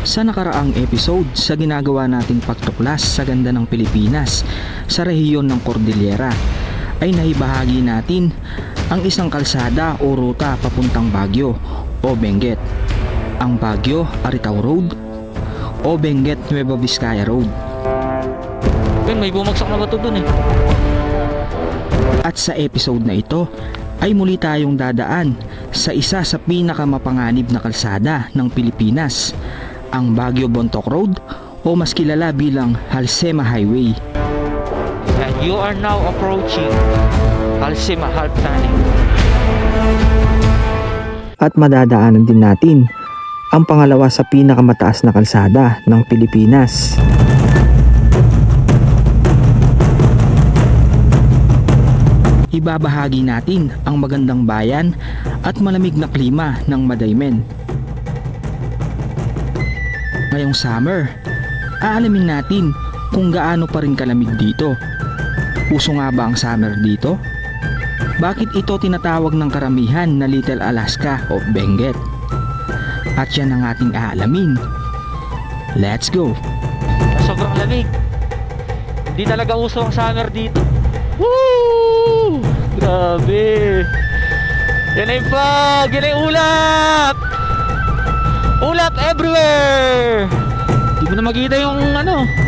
Sa nakaraang episode sa ginagawa nating pagtuklas sa ganda ng Pilipinas sa rehiyon ng Cordillera ay naibahagi natin ang isang kalsada o ruta papuntang Baguio o Benguet, ang Baguio Aritaw Road o Benguet Nueva Vizcaya Road. May bumagsak na bato dun eh. At sa episode na ito ay muli tayong dadaan sa isa sa pinakamapanganib na kalsada ng Pilipinas, ang Baguio Bontoc Road o mas kilala bilang Halsema Highway. And you are now approaching Halsema Haltani. At madadaanan din natin ang pangalawa sa pinakamataas na kalsada ng Pilipinas. Ibabahagi natin ang magandang bayan at malamig na klima ng Madaymen. Ngayong summer, aalamin natin kung gaano pa rin kalamig dito. Puso nga ba ang summer dito? Bakit ito tinatawag ng karamihan na Little Alaska o Benguet? At yan ang ating aalamin. Let's go! Sobrang lamig. Hindi talaga uso ang summer dito. Woo! Grabe! Yan ay fog! Yan ay ulap! Ulap everywhere! Hindi mo na makita yung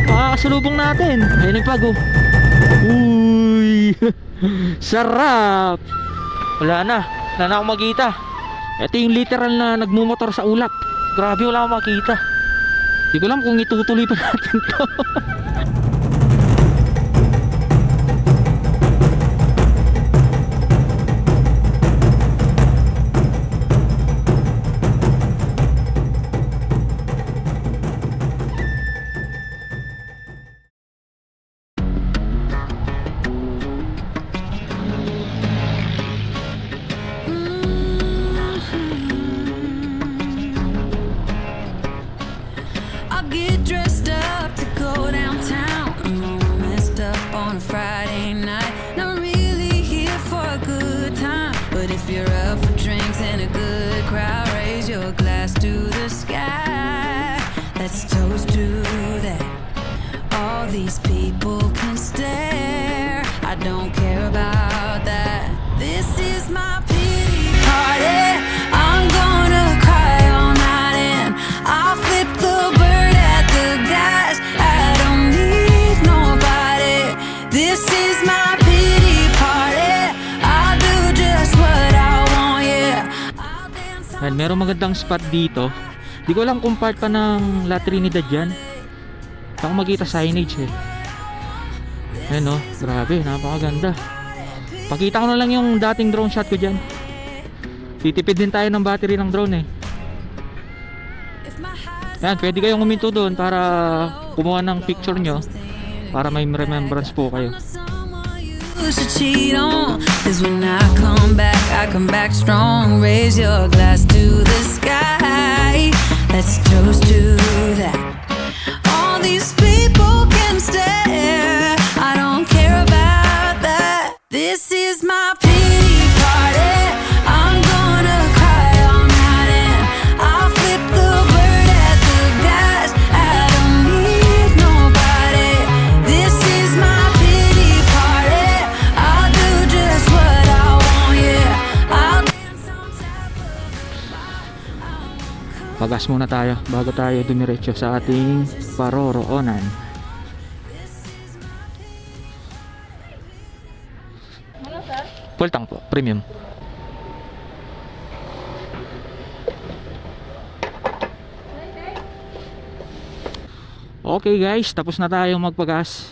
makakasalubong natin. Ayun yung fog oh. Uy! Sarap! Wala na akong makita. Ito yung literal na nagmumotor sa ulap. Grabe, wala akong makita. Hindi ko alam kung itutuloy pa natin to. Get dressed up to go downtown. I'm all messed up on a Friday night. Not really here for a good time, but if you're up for drinks and a good crowd, raise your glass to the sky. Let's toast to that. All these people can stare. I don't care about that. This is my pity party. I'm gonna cry all night and I'll flip the bird at the guys. I don't need nobody. This is my pity party. I'll do just what I want, yeah. I'll dance on. And merong magandang spot dito. Di ko alam kung part pa ng La Trinidad yan. Ako makita signage eh. Ayan oh, grabe, napakaganda. Pakita ko na lang yung dating drone shot ko dyan. Titipid din tayo ng battery ng drone eh. Yan, pwede kayong uminto doon para kumuha ng picture nyo, para may remembrance po kayo. You should cheat on, 'cause when I come back strong. Raise your glass to the sky. Let's toast to that. All these people can stare. I don't care about that. This is my pity party. I'm gonna cry all night and I'll flip the bird at the guys. I don't need nobody. This is my pity party. I'll do just what I want, yeah. I'll dance on top of. Pagas muna tayo bago tayo dumiretso sa ating paroroonan. Full tank po, premium. Okay guys, tapos na tayo magpagas.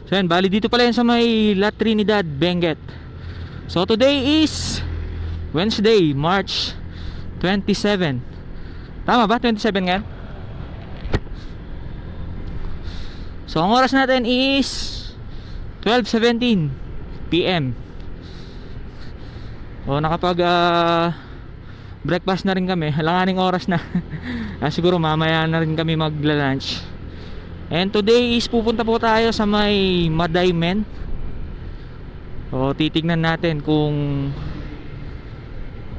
So yan, bali dito pala yan sa may La Trinidad, Benguet. So today is Wednesday, March 27. Tama ba? 27 nga? So ang oras natin is 12:17 PM. O nakapag breakfast na rin kami. Halanganing oras na. Siguro mamaya na rin kami magla-lunch. And today is pupunta po tayo sa may Madaymen. O titignan natin kung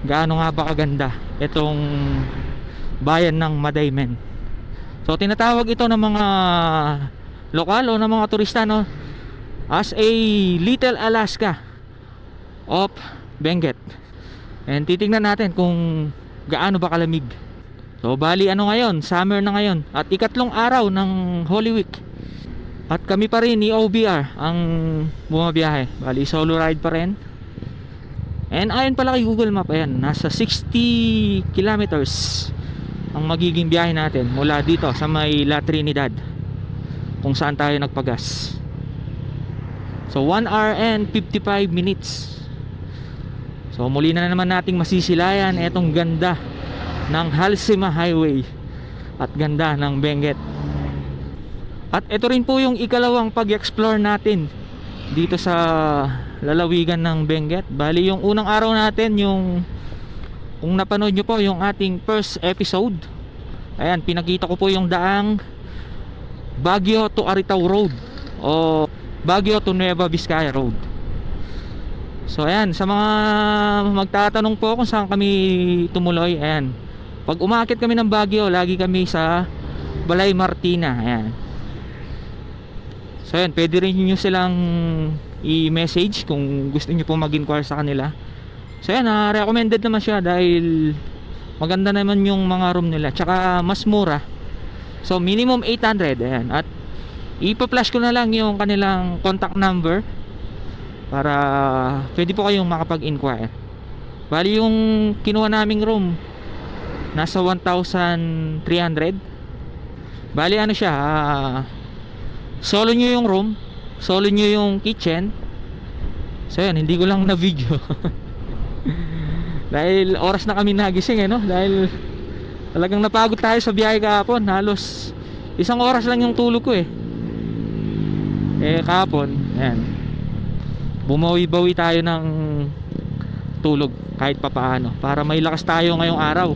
gaano nga ba kaganda itong bayan ng Madaymen. So tinatawag ito ng mga lokal o ng mga turista, no, as a Little Alaska of Benguet. And titingnan natin kung gaano ba kalamig. So bali ano ngayon, summer na ngayon at ikatlong araw ng Holy Week. At kami pa rin ni OBR ang bumabiyahe. Bali solo ride pa rin. And ayon pala kay Google Map, ayan, nasa 60 kilometers ang magiging biyahe natin mula dito sa may La Trinidad kung saan tayo nagpagas. So 1 hour and 55 minutes. So muli na naman nating masisilayan etong ganda ng Halsema Highway at ganda ng Benguet. At ito rin po yung ikalawang pag-explore natin dito sa lalawigan ng Benguet. Bali yung unang araw natin, yung kung napanood nyo po yung ating first episode, ayan, pinakita ko po yung daang Baguio to Aritaw Road o Baguio to Nueva Vizcaya Road. So ayan, sa mga magtatanong po kung saan kami tumuloy, ayan, pag umakit kami ng Baguio, lagi kami sa Balay Martina. Ayan. So ayan, pwede rin nyo silang i-message kung gusto nyo po mag-inquire sa kanila. So ayan, recommended naman siya dahil maganda naman yung mga room nila, tsaka mas mura. So minimum 800. Ayan. At ipa-flash ko na lang yung kanilang contact number para pwede po kayong makapag-inquire. Bali yung kinuha naming room nasa 1,300. Bali ano siya, solo nyo yung room, solo nyo yung kitchen. So yan, hindi ko lang na video dahil oras na kami nagising, no? Dahil talagang napagod tayo sa biyahe kahapon. Halos 1 oras lang yung tulog ko kahapon, ayan, bumawi-bawi tayo ng tulog kahit papaano para may lakas tayo ngayong araw.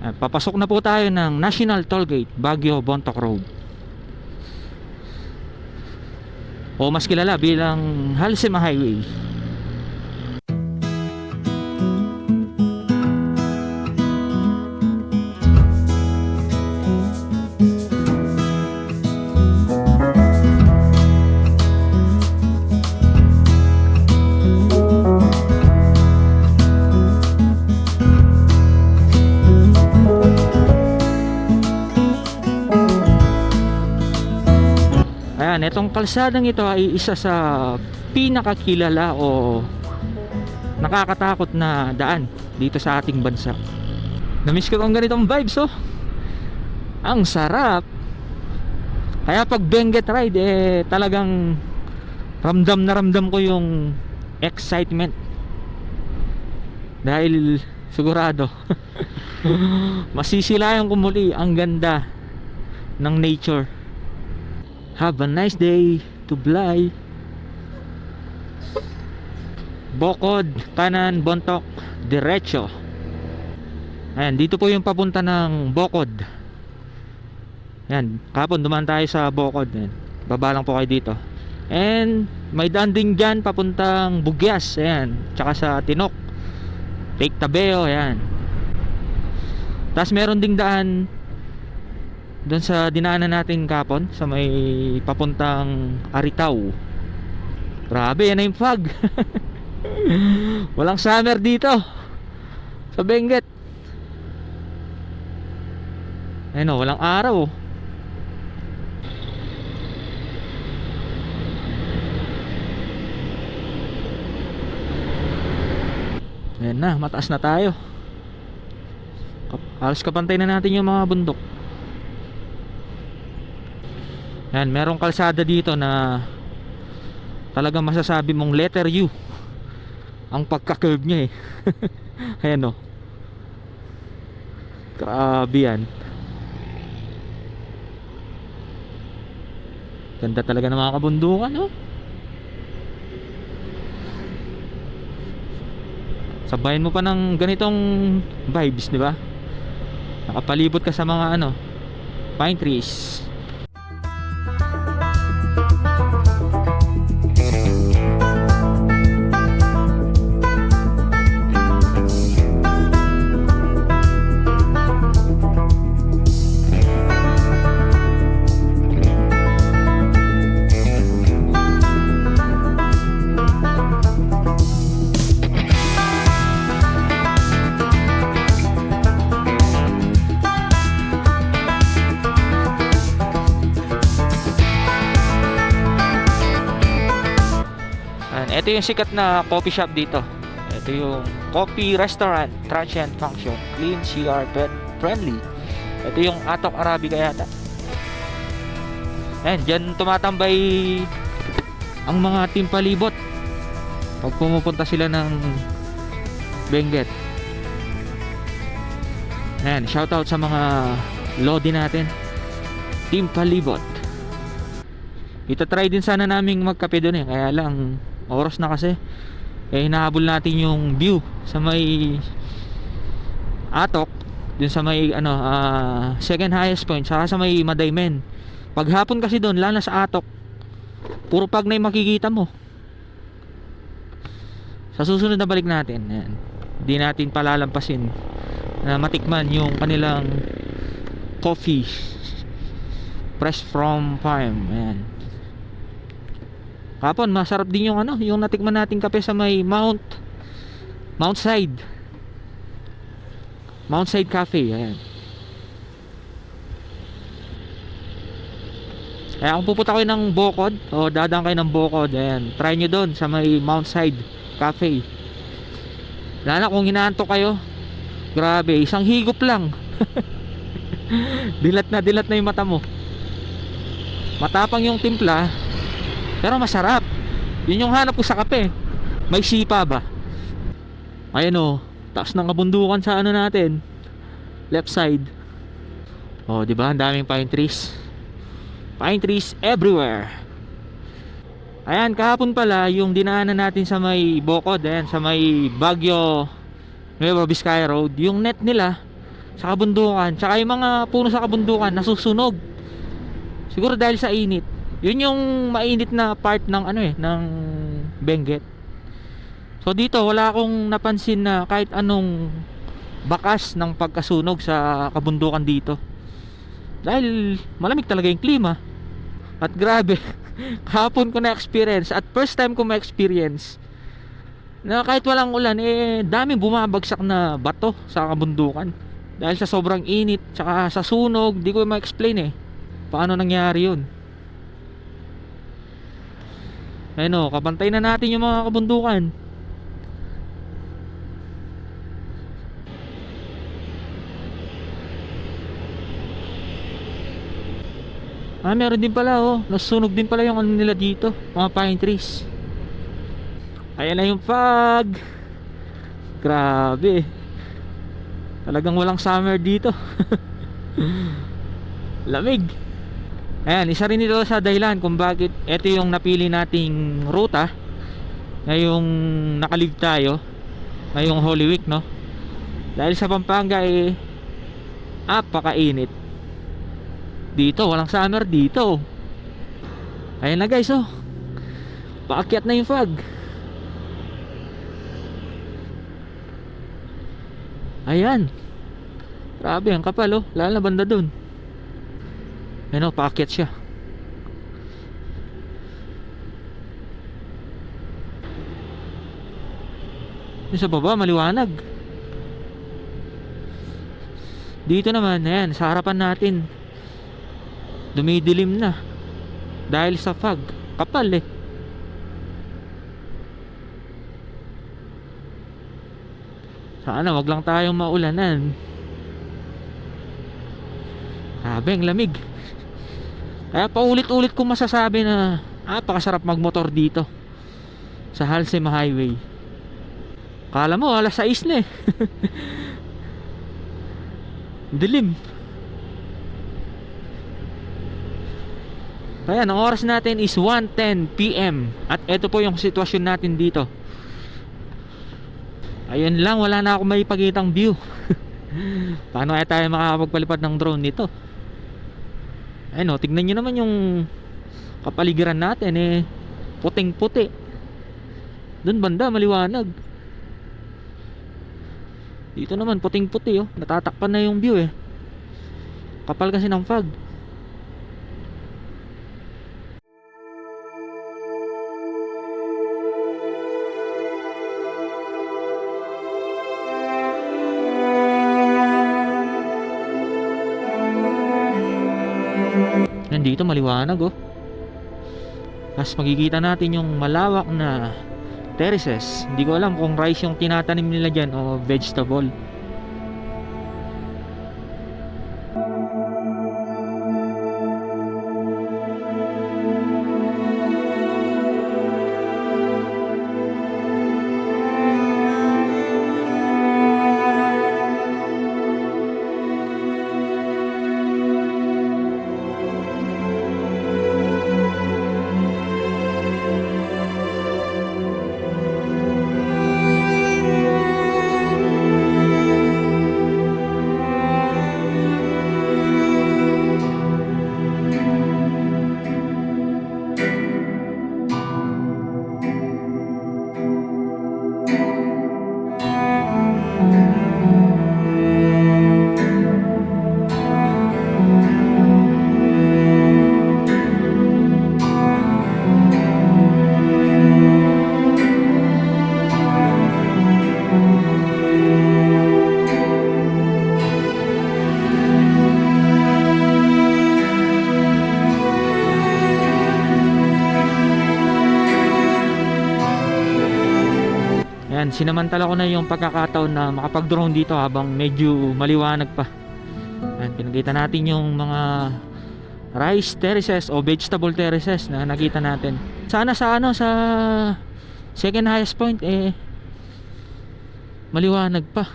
Papasok na po tayo ng National Tollgate, Baguio Bontoc Road, o mas kilala bilang Halsema Highway. Itong kalsadang ito ay isa sa pinakakilala o nakakatakot na daan dito sa ating bansa. Namiss ko ang ganitong vibes, oh. Ang sarap. Kaya pag Benguet ride, talagang ramdam na ramdam ko yung excitement. Dahil sigurado masisilayan ko muli ang ganda ng nature. Have a nice day to Blay. Bokod, kanan, Bontoc, diretso. Ayan, dito po yung papunta ng Bokod. Ayan, kahapon dumaan tayo sa Bokod. Ayan, baba lang po kayo dito. And may daan din dyan papuntang Bugyas. Ayan, tsaka sa Tinok, Lake Tabeo. Ayan. Tapos meron ding daan doon sa dinaanan natin kapon sa may papuntang Aritaw. Grabe, yan na yung fog. Walang summer dito sa Benguet. Ayun o, walang araw. Ayan na, mataas na tayo. Halos kapantay na natin yung mga bundok. Yan, merong kalsada dito na talagang masasabi mong letter U ang pagka-curve niya Ayan o. Grabe yan. Ganda talaga ng mga kabundukan, no? Sabayan mo pa ng ganitong vibes, di ba? Nakapalibot ka sa mga pine trees. Ito yung sikat na coffee shop dito. Ito yung coffee restaurant, transient function, clean, CR, pet friendly. Ito yung Atok Arabica yata. Ayan, dyan tumatambay ang mga team palibot pag pumupunta sila ng Benguet. Ayan, shoutout sa mga lodi natin, team palibot. Itatry din sana naming magkape doon kaya lang oras na kasi. Hinahabol natin yung view sa may Atok, dun sa may second highest point, saka sa may Madaymen. Paghapon kasi doon, lalo na sa Atok, puro Pagnay makikita mo. Sa susunod na balik natin, ayan, di natin palalampasin na matikman yung kanilang coffee fresh from farm. Ayan. Kapon, masarap din yung yung natikman nating kape sa may Mount Side Cafe. Ayan. Kaya kung pupunta kayo ng Bocod o dadaan kayo ng Bocod, ayan, try nyo doon sa may Mount Side Cafe. Lalo kung hinaantok kayo, grabe, isang higop lang. dilat na yung mata mo. Matapang yung timpla, pero masarap. Yun yung hanap ko sa kape. May sipa ba? Ayan o, taas ng kabundukan sa natin, left side. O, diba? Ang daming pine trees. Pine trees everywhere. Ayan, kahapon pala yung dinaanan natin sa may Bocod, ayan, sa may Baguio Nueva Vizcaya Road, yung net nila sa kabundukan, tsaka yung mga puno sa kabundukan nasusunog. Siguro dahil sa init. Yun yung mainit na part ng ng Benguet. So dito wala akong napansin na kahit anong bakas ng pagkasunog sa kabundukan dito. Dahil malamig talaga yung klima. At grabe, kahapon ko na experience at first time ko ma-experience na kahit walang ulan daming bumabagsak na bato sa kabundukan. Dahil sa sobrang init tsaka sa sunog, di ko ma-explain paano nangyari yun. Ayun kapantay na natin yung mga kabundukan. Meron din pala nasusunog din pala yung nila dito, mga pine trees. Ayan na yung fog. Grabe, talagang walang summer dito. Lamig. Ayan, isa rin ito sa dahilan kung bakit ito yung napili nating ruta ngayong nakalive tayo ngayong Holy Week, no? Dahil sa Pampanga apakainit dito, walang summer dito. Ayan na guys, paakyat na yung fog. Ayan, grabe, ang kapal lalo na banda dun. Ayan paakyat siya. Yung sa baba maliwanag. Dito naman, ayan, sa harapan natin dumidilim na dahil sa fog. Kapal sana wag lang tayong maulanan. Sabi, ang lamig. Kaya paulit-ulit kong masasabi na napakasarap magmotor dito sa Halsema Highway. Kala mo alas 6 na dilim. Kaya ang oras natin is 1:10 PM. At ito po yung sitwasyon natin dito. Ayun lang, wala na ako maipakitang view. Paano kaya tayo makakapagpalipad ng drone nito? Ayun tignan nyo naman yung kapaligiran natin puting puti. Doon banda maliwanag. Dito naman puting puti natatakpan na yung view kapal kasi ng fog. Nandito maliwanag Tapos makikita natin yung malawak na terraces. Hindi ko alam kung rice yung tinatanim nila dyan o vegetable. Ayan, sinamantala ko na yung pagkakataon na makapag-drone dito habang medyo maliwanag pa. Ayan, pinakita natin yung mga rice terraces o vegetable terraces na nakita natin. Sana sa second highest point maliwanag pa.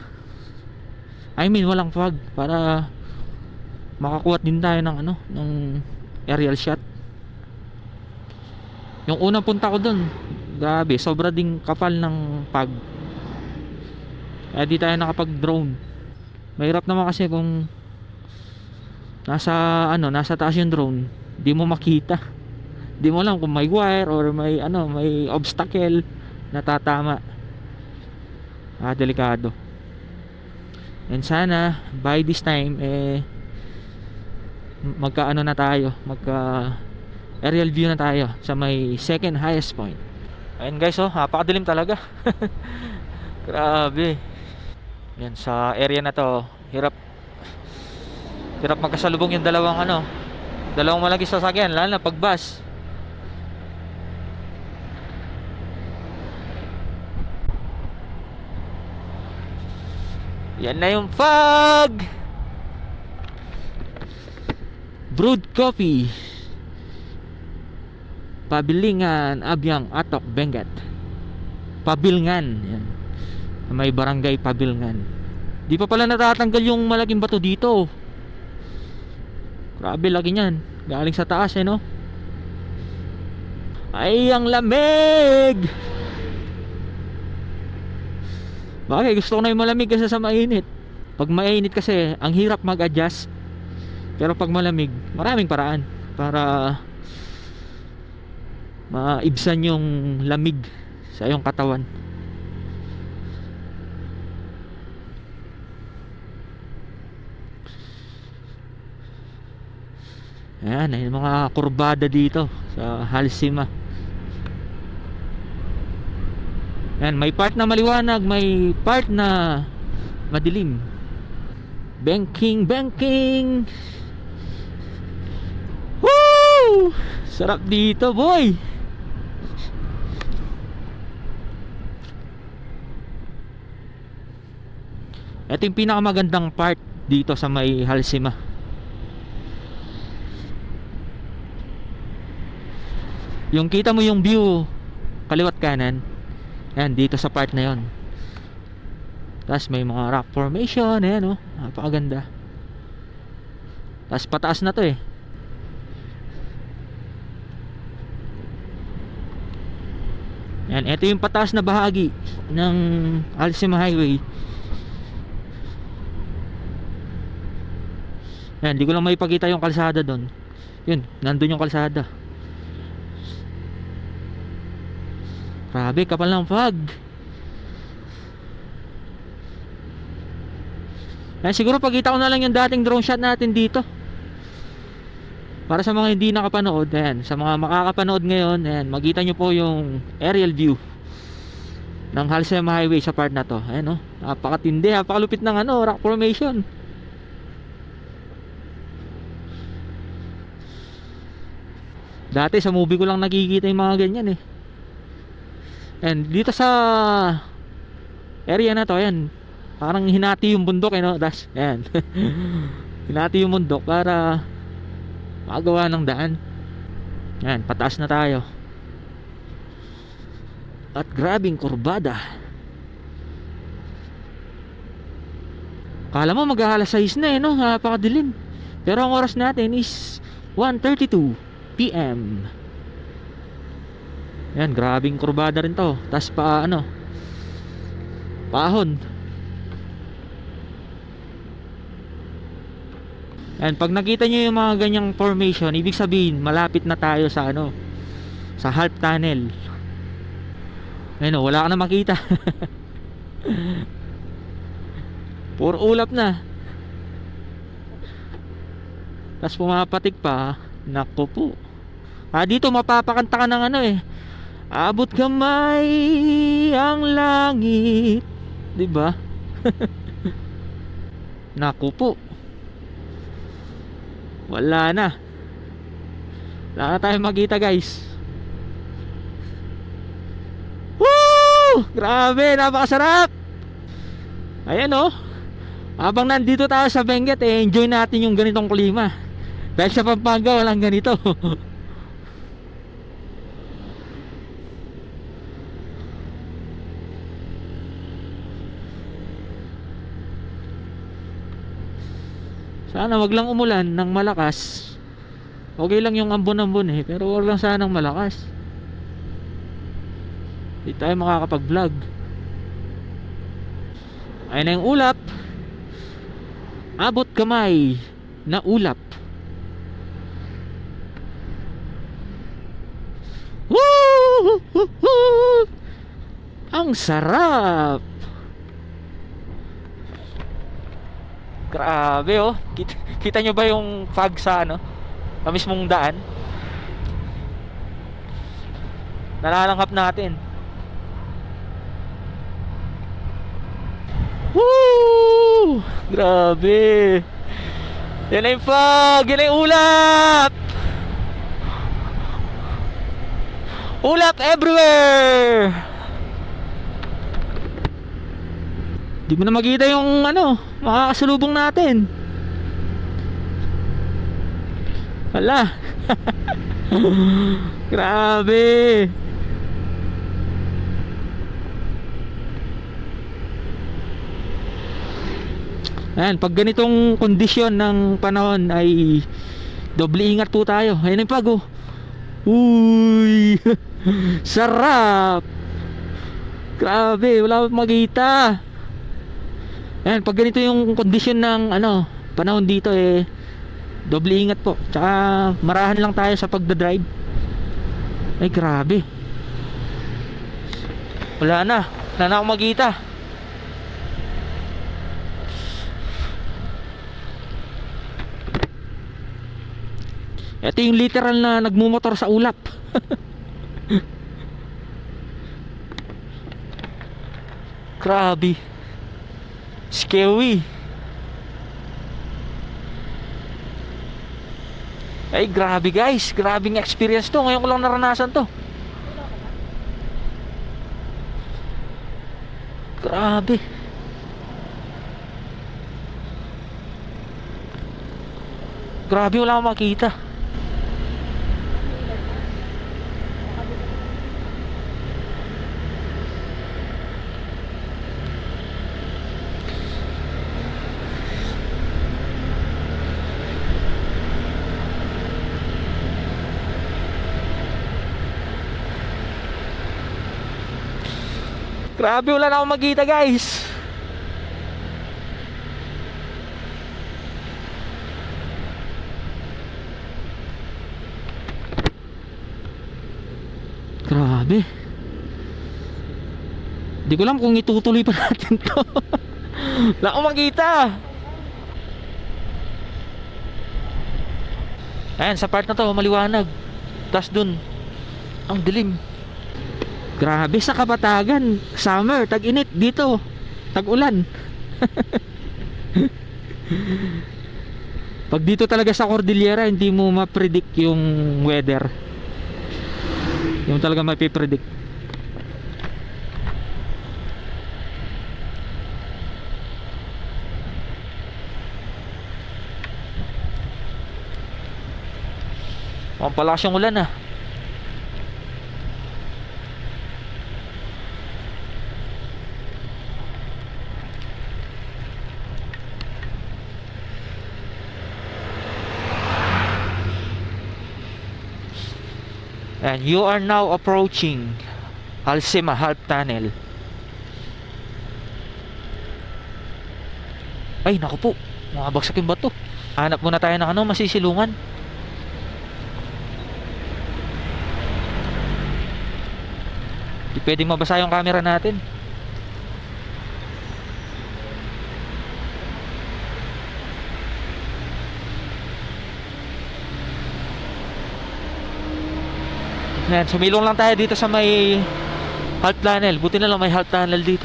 I mean, walang fog para makakuha din tayo ng aerial shot. Yung unang punta ko dun, grabe, sobra ding kapal ng fog. Kaya di tayo nakapag-drone. Mahirap naman kasi kung nasa taas yung drone, di mo makita. Di mo alam kung may wire or may obstacle na tatama. Delikado. And sana by this time magka aerial view na tayo sa may second highest point. Ayun guys, napakadilim talaga. Grabe. Yan, sa area na to, hirap magkasalubong yung dalawang malaki sasakyan, lalo na pag bus. Yan na yung fog. Brewed coffee, Pabilingan, Abyang, Atok, Benguet. Pabilngan. Yan. May barangay Pabilngan. Di pa pala natatanggal yung malaking bato dito. Grabe, laki niyan. Galing sa taas no? Ay, ang lamig! Bakit? Gusto ko na yung malamig kasi sa mainit. Pag mainit kasi, ang hirap mag-adjust. Pero pag malamig, maraming paraan para maibsan yung lamig sa iyong katawan. Ayan, yung mga kurbada dito sa Halsima. Ayan, may part na maliwanag, may part na madilim. Banking. Woo! Sarap dito, boy. Ito yung pinakamagandang part dito sa may Halsima. Yung kita mo yung view kaliwat kanan, yan dito sa part na yon. Tapos may mga rock formation, ayan napakaganda. Tapos pataas na to Yan, ito yung pataas na bahagi ng Halsima Highway. Yan, di ko lang maipakita yung kalsada doon. Yun, nandun yung kalsada. Grabe, kapal ng fog. Siguro pagkita ko na lang yung dating drone shot natin dito. Para sa mga hindi nakapanood, sa mga makakapanood ngayon, makita nyo po yung aerial view ng Halsima Highway sa part na to. Napakatindi, napakalupit ng rock formation. Dati sa movie ko lang nakikita yung mga ganyan And dito sa area na to, ayan, parang hinati yung bundok, no? Das, ayan. Hinati yung bundok para makagawa ng daan. Ayan, pataas na tayo. At grabing kurbada. Kala mo mag-aalas 6 na, no? Napakadilim. Pero ang oras natin is 1:32 PM. Yan, grabing kurbada rin to. Tas pa ano, paahon. Yan, pag nakita nyo yung mga ganyang formation, ibig sabihin malapit na tayo sa ano, sa half tunnel. Ayun o, wala ka na makita. Puro ulap na. Tas pumapatik pa. Naku po. Dito mapapakanta ka ng ano eh, abot kamay ang langit, 'di ba? Naku po. Wala na. Wala na tayong makita, guys. Woo! Grabe, napakasarap. Ayan oh. Habang nandito tayo sa Benguet, enjoy natin yung ganitong klima. Dahil sa Pampanga walang ganito. Sana wag lang umulan ng malakas. Okay lang yung ambon-ambon eh, pero wag lang sanang malakas. Di tayo makakapag-vlog. Ayun na yung ulap. Abot kamay na ulap. Woo! Ang sarap. Grabe oh. Kita nyo ba yung fog sa ano, sa mismong daan? Nalalanghap natin. Woo! Grabe. Yan na yung fog. Yan na yung ulap. Ulap everywhere. Di mo na makita yung ano, makakasalubong natin. Wala. Grabe. Ayan, pag ganitong kondisyon ng panahon ay doble ingat po tayo. Ayan yung pag oh. Uy. Sarap. Grabe, wala akong makita. Ayan, pag ganito yung kondisyon ng ano, panahon dito eh, doble ingat po. Tsaka marahan lang tayo sa pagdadrive. Ay grabe. Wala na akong makita. Ito yung literal na nagmumotor sa ulap. Grabe. Scary. Ay grabe guys, grabing experience to. Ngayon ko lang naranasan to. Grabe. Grabe, wala akong makita. Grabe, wala na akong makita guys. Grabe. Di ko alam kung itutuloy pa natin to. Wala akong makita. Ayan, sa part na to maliwanag. Tas dun ang dilim. Grabe, sa Kapatagan summer, tag-init. Dito tag-ulan. Pag dito talaga sa Cordillera, hindi mo ma-predict yung weather. Yung talaga mapipredict. Mukhang palakas yung ulan ah. And you are now approaching Alcima Half Tunnel. Ay, naku po. Makabagsak yung bato. Hanap muna tayo ng ano, masisilungan. Di pwedeng mabasa yung camera natin. Ayan, sumilong lang tayo dito sa may half tunnel. Buti na lang may half tunnel dito.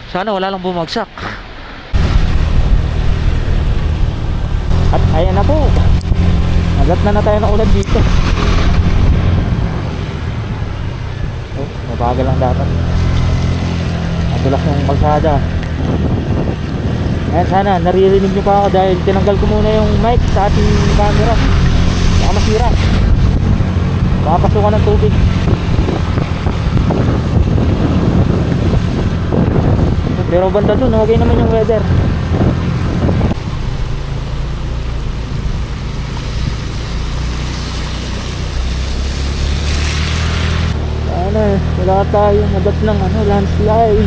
Sana wala lang bumagsak. At ayan na po. Nagat na tayo ng ulan dito. Oh, mabagal lang dapat. Madulas yung kalsada. Ayan, sana naririnig nyo pa ako dahil tinanggal ko muna yung mic sa ating camera. Baka masira. Papasukan ng tubig. Pero banda dun, okay naman yung weather. Sana wala tayong nagat ng landslide.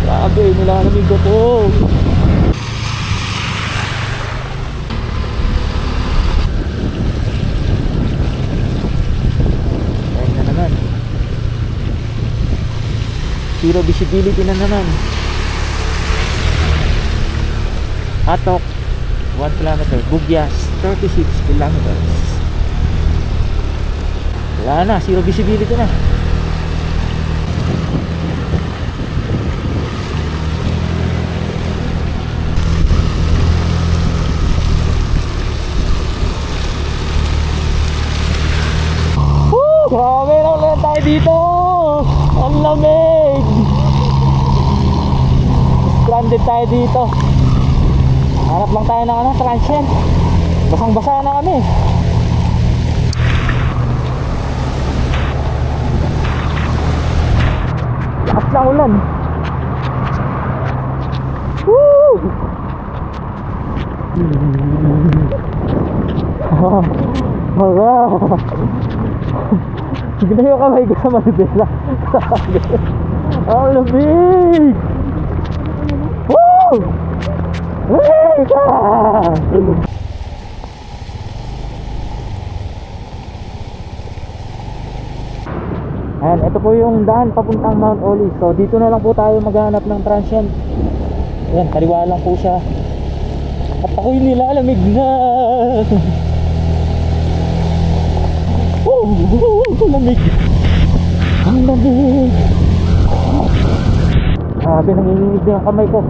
Grabe, nilalamig ako. Zero visibility na naman. Atok 1 kilometer. Bugyas 36 kilometers. Wala na, zero visibility na. Grabe lang lang tayo dito. Ang lamig. Stranded tayo dito. Hanap lang tayo ng transient. Basang basa na kami. Lakas ng ulan. Woo! Sige na yung kamay ko sa manibela. Ang lamig! Woo! Lamig! Ayan, ito po yung daan papuntang Mount Olive. So dito na lang po tayo maghanap ng transient. Ayan, kaliwa lang po siya. At ako'y nilalamig na. Ang lamig. Ang lamig. Grabe, nanginginig na yung kamay ko.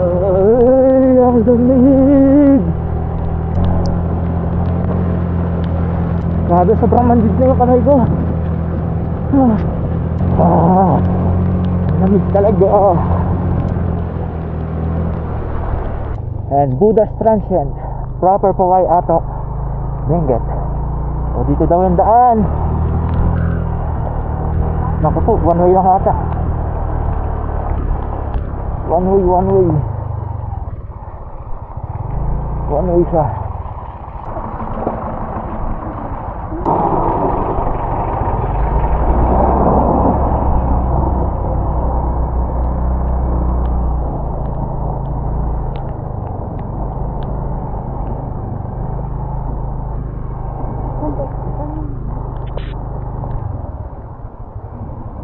Ay, ang lamig. Grabe, sobrang mandid na yung kamay ko. Lamig talaga. And Buddha's Transient, proper Poway Atok, Benguet. O dito daw yung daan. Naku po, one way lang ata. One way. One way siya.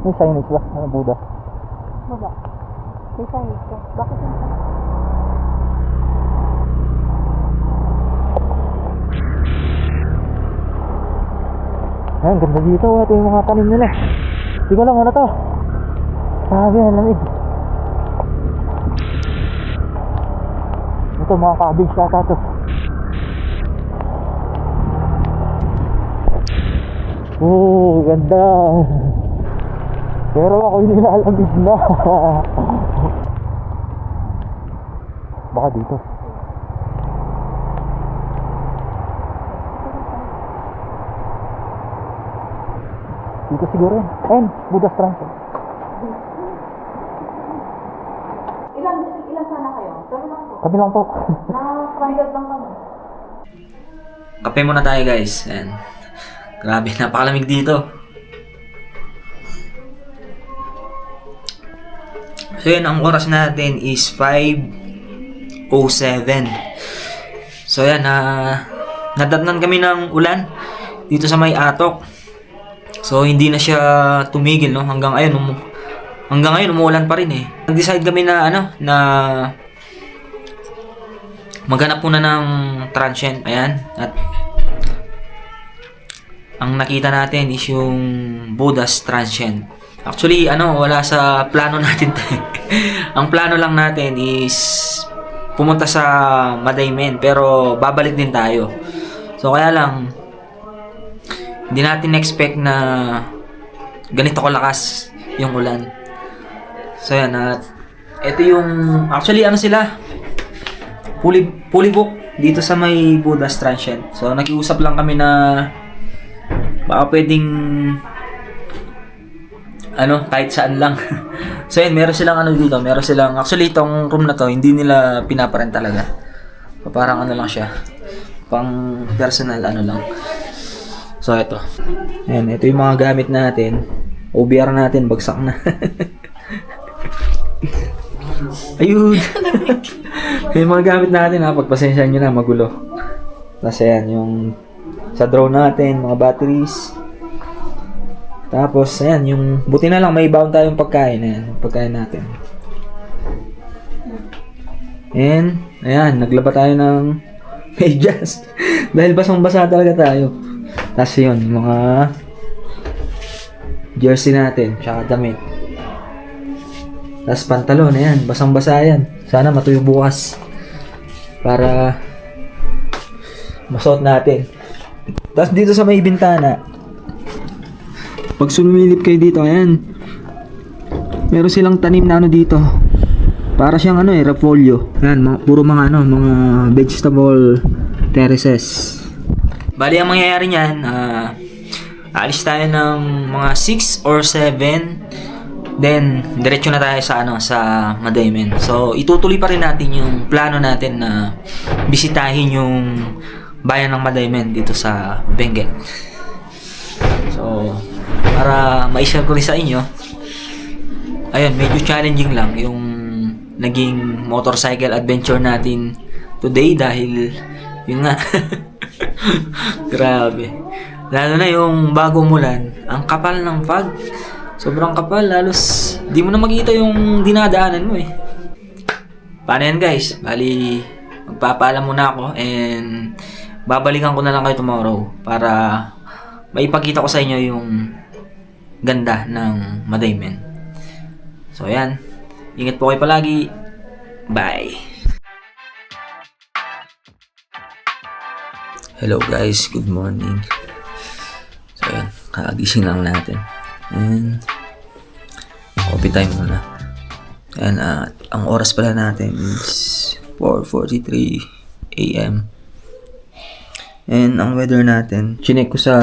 May signage ba? Ano Buddha? Wala. May signage ka. Bakit yung signage? Ayan, ganda dito. Ito yung mga tanim nila. Hindi ko lang ano to. Sabi, ang lamig. Ito mga cabbage ata to. Oh, ganda. Pero ako yung nilalamig na. Baka dito. Dito siguro yun. Ayun, Budas Transit. Ilan sana kayo? Kami lang po. Na-stranded lang kami. Kape muna tayo guys. Ayan. Grabe, napakalamig dito. So yun, ang oras natin is 5:07. So yan, nadatnan kami ng ulan dito sa may Atok. So hindi na siya tumigil, no? Hanggang ngayon umuulan pa rin eh. Nag-decide kami na na maghanap muna ng transient. Ayan. At ang nakita natin is yung Budas Transient. Actually, wala sa plano natin. Ang plano lang natin is pumunta sa Madaymen, pero babalik din tayo. So kaya lang hindi natin expect na ganito kalakas yung ulan. So yan, at ito yung actually sila fully book dito sa may Budas Transient. So nakiusap lang kami na baka pwedeng kahit saan lang. So yan, meron silang dito, meron silang, actually itong room na to hindi nila pinaparent talaga. So, parang lang siya, pang personal lang. So ito, ayan, ito yung mga gamit natin. OBR natin bagsak na. Ayun. Yung mga gamit natin, pagpasensyahan nyo na, magulo. Tapos ayan, yung sa drone natin, mga batteries. Tapos, ayan, yung buti na lang may bound tayong pagkain. Ayan, pagkain natin. And, ayan, naglaba tayo ng medyas. Dahil basang-basa talaga tayo. Tapos yun, mga jersey natin, tsaka damit. Tapos pantalon, ayan, basang-basa yan. Sana matuyo bukas. Para masuot natin. Tapos dito sa may bintana, pag sumilip kayo dito, ayan, meron silang tanim na dito. Para siyang repolyo. Ayan, puro mga mga vegetable terraces. Bali, ang mangyayari niyan, aalis tayo ng mga 6 or 7. Then, diretso na tayo sa Madaymen. So, itutuloy pa rin natin yung plano natin na bisitahin yung bayan ng Madaymen dito sa Benguet. So, para ma-share ko rin sa inyo, ayun, medyo challenging lang yung naging motorcycle adventure natin today dahil yun nga. Grabe. Lalo na yung bago umulan, ang kapal ng fog. Sobrang kapal, halos di mo na makita yung dinadaanan mo eh. Paano yan guys? Bali, magpapaalam muna ako and babalikan ko na lang kayo tomorrow para maipakita ko sa inyo yung ganda ng Madaymen. So ayan, ingat po kayo palagi. Bye! Hello guys, good morning. So ayan, kagising lang natin. And coffee time muna. And ang oras pala natin is 4:43 AM. And ang weather natin, chinek ko sa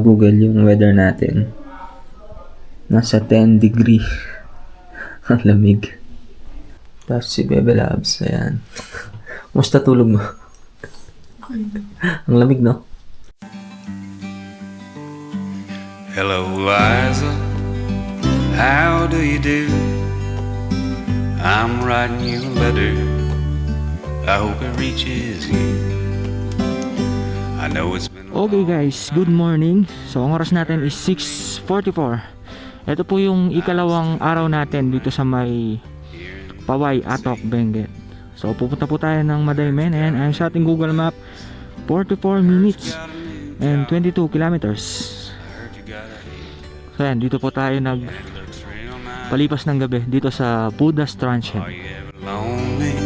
Google yung weather natin. Nasa 10 degree. Ang lamig. Tapos si Bebe Labs, ayan. Musta tulog mo? Ang lamig, no? Hello, Liza. How do you do? I'm writing you a letter. I hope it reaches you. I know it's been Okay guys, good morning. So ang oras natin is 6:44. Ito po yung ikalawang araw natin dito sa may Paway, Atok, Benguet. So pupunta po tayo ng Madaymen and I'm sa ating Google Map, 44 minutes and 22 kilometers. So yan, dito po tayo palipas ng gabi dito sa Budas Transient. Are you ever lonely?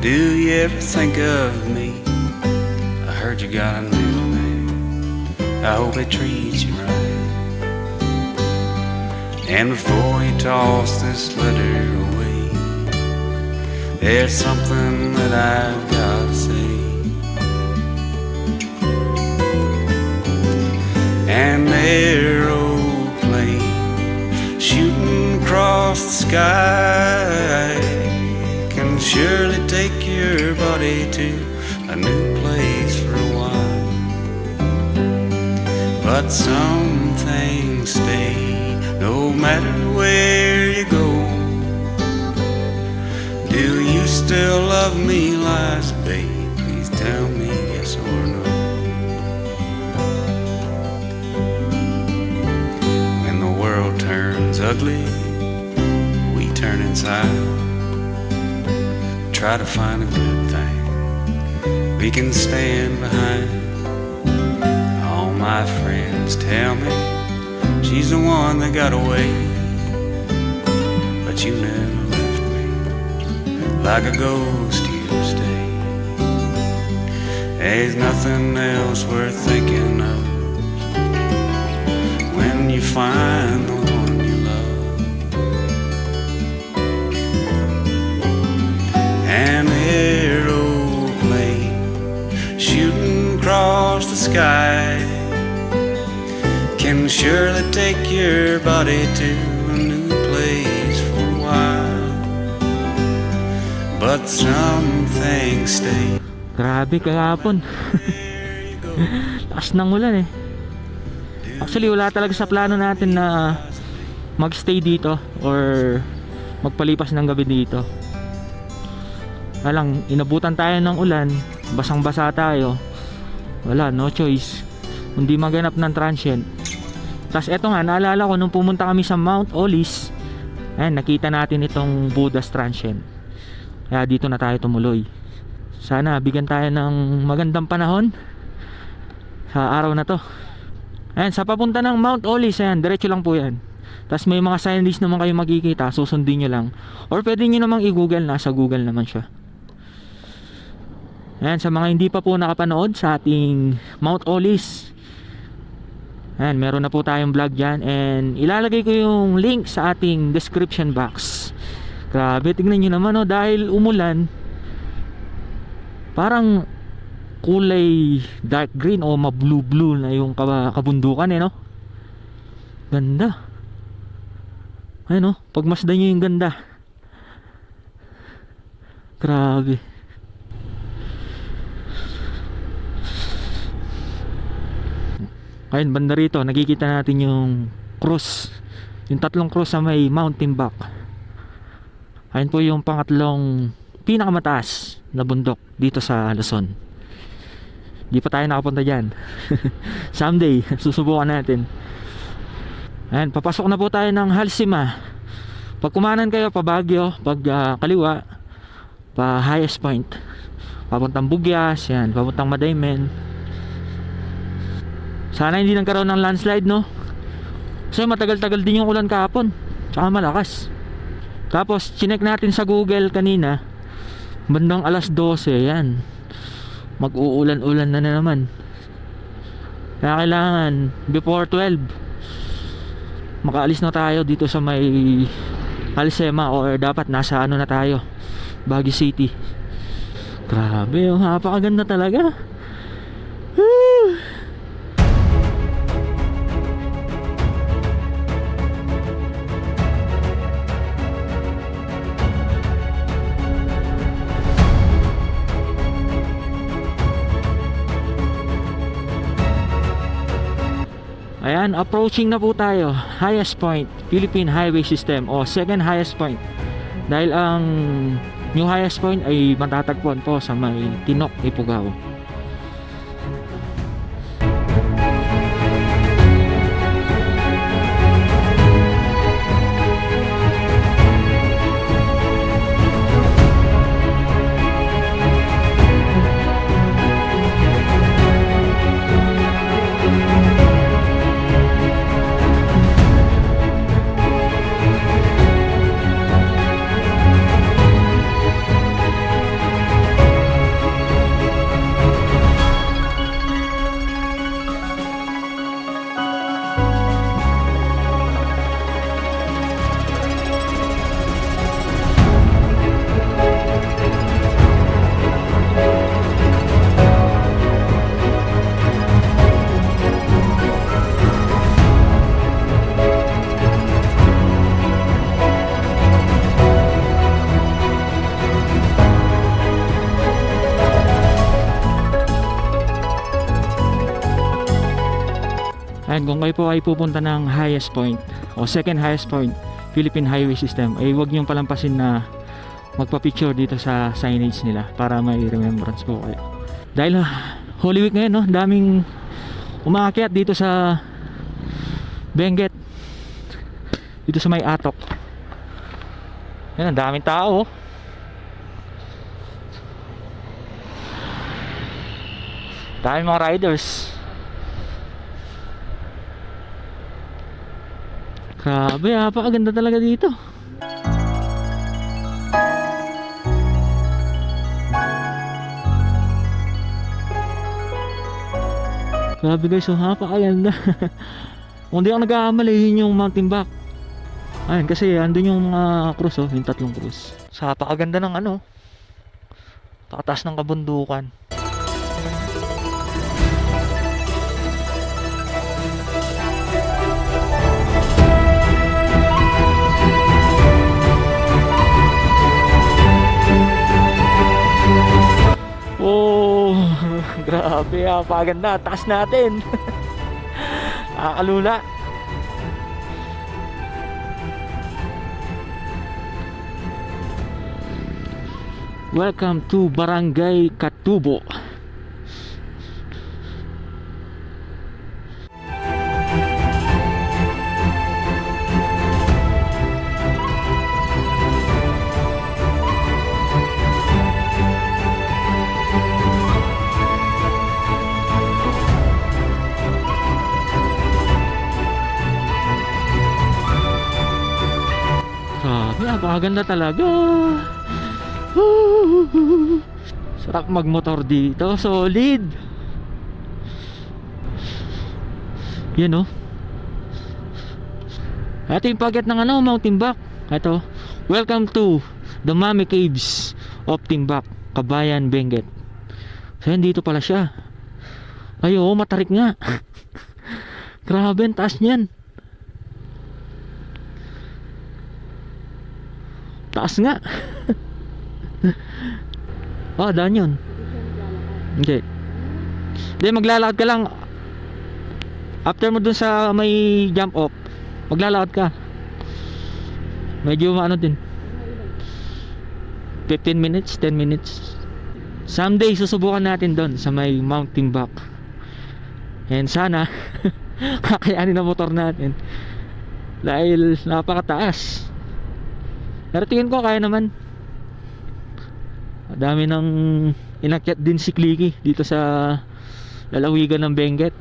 Do you ever think of me? I heard you got a new man. I hope it treats you right. And before you toss this letter away, there's something that I've got to say. An aeroplane shooting across the sky can surely take your body to a new place for a while. But some things stay no matter where you go. Do you still love me, Liza, babe? Please tell me yes or no. When the world turns ugly, we turn inside. Try to find a good thing we can stand behind. All my friends tell me she's the one that got away, but you never left me. Like a ghost you stay. There's nothing else worth thinking of when you find the one you love. An aeroplane shooting across the sky can surely take your body to a new place for a while. But some things stay. Grabe kahapon. Lakas ng ulan eh. Actually wala talaga sa plano natin na magstay dito or magpalipas ng gabi dito. Alang inabutan tayo ng ulan, basang-basa tayo. Wala, no choice. Hindi maganap ng transient. Tapos eto nga, naalala ko nung pumunta kami sa Mount Olis, ayan, nakita natin itong Buddha's transient. Kaya dito na tayo tumuloy. Sana bigyan tayo ng magandang panahon sa araw na to. Ayan, sa papunta ng Mount Olis, ayan, diretso lang po yan. Tapos may mga signage naman kayo makikita, susundin nyo lang. Or pwede nyo namang i-google, nasa Google naman siya. Ayan, sa mga hindi pa po nakapanood sa ating Mount Olis, ayan, meron na po tayong vlog dyan. And ilalagay ko yung link sa ating description box. Grabe, tignan nyo naman, oh, dahil umulan, parang kulay dark green o ma-blue-blue na yung kabundukan eh, no? Ganda. Ayun, oh, pagmasdan nyo yung ganda. Grabe. Ayun, banda rito nakikita natin yung cross, yung tatlong cross sa may Mount Timbuk. Ayun po yung pangatlong pinakamataas na bundok dito sa Luzon. Di pa tayo nakapunta dyan. Someday susubukan natin. Ayun, papasok na po tayo ng Halsima. Pag kumanan kayo pa Baguio, pag kaliwa pa Highest Point, papuntang Bugyas, yan, papuntang Madaymen. Sana hindi nagkaroon ng landslide, no? So matagal-tagal din yung ulan kahapon, tsaka malakas. Tapos chinek natin sa Google kanina, bandang alas 12, yan, mag-uulan-ulan na naman. Kaya kailangan before 12 makaalis na tayo dito sa may Halsema, or dapat nasa ano na tayo, Baguio City. Grabe, yung napakaganda talaga. Ayan, approaching na po tayo. Highest point, Philippine Highway System, o second highest point. Dahil ang new highest point ay matatagpuan po sa may Tinok, Ifugao. kung kayo po ay pupunta ng highest point o second highest point, Philippine Highway System, ay huwag niyong palampasin na magpa-picture dito sa signage nila para may remembrance po kayo. Dahil Holy Week ngayon, no, daming umaakyat dito sa Benguet, dito sa may Atok. Yan, ang daming tao. Daming mga riders. Grabe, napakaganda talaga dito. Grabe guys, so napakaganda. Kung di ako nag-aamal, yun yung mountain back. Ayun, kasi andun yung mga cruise, oh, yung tatlong cruise. Sa napakaganda ng ano, pakataas ng kabundukan. Oh, grabe, napakaganda. Taas natin. Nakakalula. Welcome to Barangay Katubo. Grabe, napakaganda talaga. Sarap magmotor dito, solid. Yan, oh. Ito yung packet ng ano, Mount Timbak. Ito, welcome to the Mami Caves of Timbak, Kabayan, Benguet. So yan, dito pala siya. Ay, oo, matarik nga. Grabe, ang taas niyan. Taas nga. Oh, daan yun. Hindi. Hindi, maglalakad ka lang. After mo dun sa may jump off, maglalakad ka. Medyo maano din. 15 minutes, 10 minutes. Someday susubukan natin dun sa may Mount Timbak. And sana kakayanin na motor natin. Dahil napakataas. Pero tingin ko kaya naman. Dami ng inakyat din si Clicky dito sa lalawigan ng Benguet.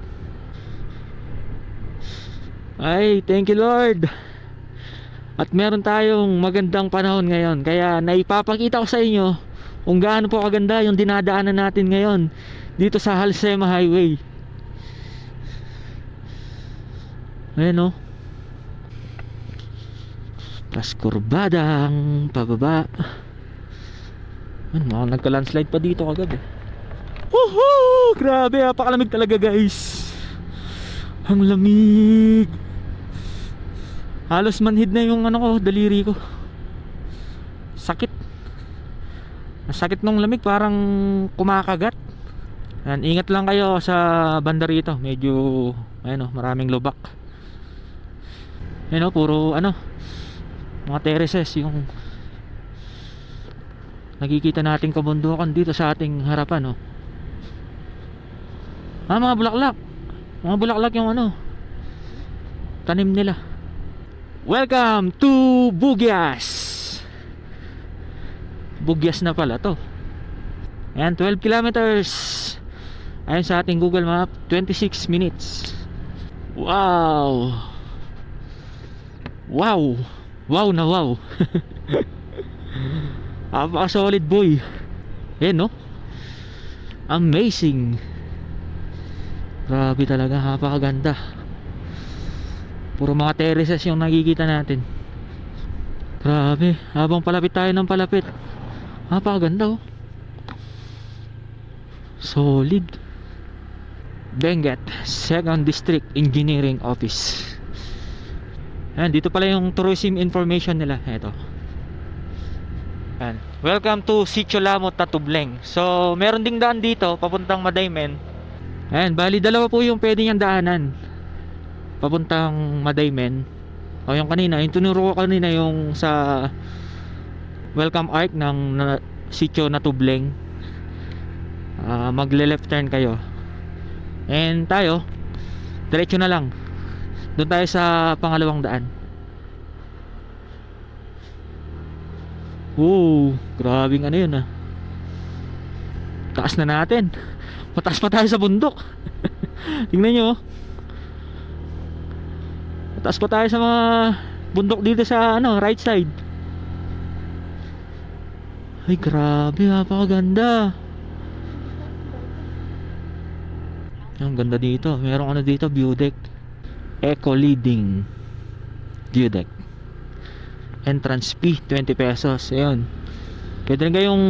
Ay, thank you Lord. At meron tayong magandang panahon ngayon. Kaya naipapakita ko sa inyo kung gaano po kaganda yung dinadaanan natin ngayon dito sa Halsema Highway. Ayan, oh. Tas kurbadang pababa. Mukhang nagka-landslide pa dito kagad eh. Woohoo! Grabe, napakalamig talaga guys. Ang lamig. Halos manhid na yung ano ko, daliri ko. Sakit. Sakit nung lamig, parang kumakagat. Yan, ingat lang kayo sa banda rito. Medyo, ayun, maraming lubak. Ayun, puro ano, mga terraces yung nakikita nating kabundukan dito sa ating harapan, oh. Mga bulaklak. Mga bulaklak yung ano, tanim nila. Welcome to Bugyas. Bugyas na pala to. Ayan, 12 kilometers. Ayan sa ating Google Map, 26 minutes. Wow. Wow. Wow na wow. Solid boy. Ayan, no? Amazing. Grabe talaga, napakaganda. Puro mga terraces yung nakikita natin. Grabe, habang palapit tayo ng palapit, napakaganda, oh. Solid. Benguet 2nd District Engineering Office. Ayan, dito pala yung tourism information nila. Ito. Ayan. Welcome to Sitio Lamot, Tatubleng. So, meron ding daan dito papuntang Madaymen. Ayan, bali dalawa po yung pwede niyang daanan. papuntang Madaymen. O yung kanina, yung tinuro ko kanina yung sa welcome arc ng sitio na Tubleng. Magle left turn kayo. And tayo diretso na lang. Doon tayo sa pangalawang daan. Grabing ano yun taas na natin. Mataas pa tayo sa bundok. Tingnan nyo. Mataas pa tayo sa mga bundok dito sa right side. Ay grabe, napakaganda. Ang ganda dito. Merong dito, view deck. Eco leading view deck. Entrance fee 20 pesos. Ayun. Pwede rin kayong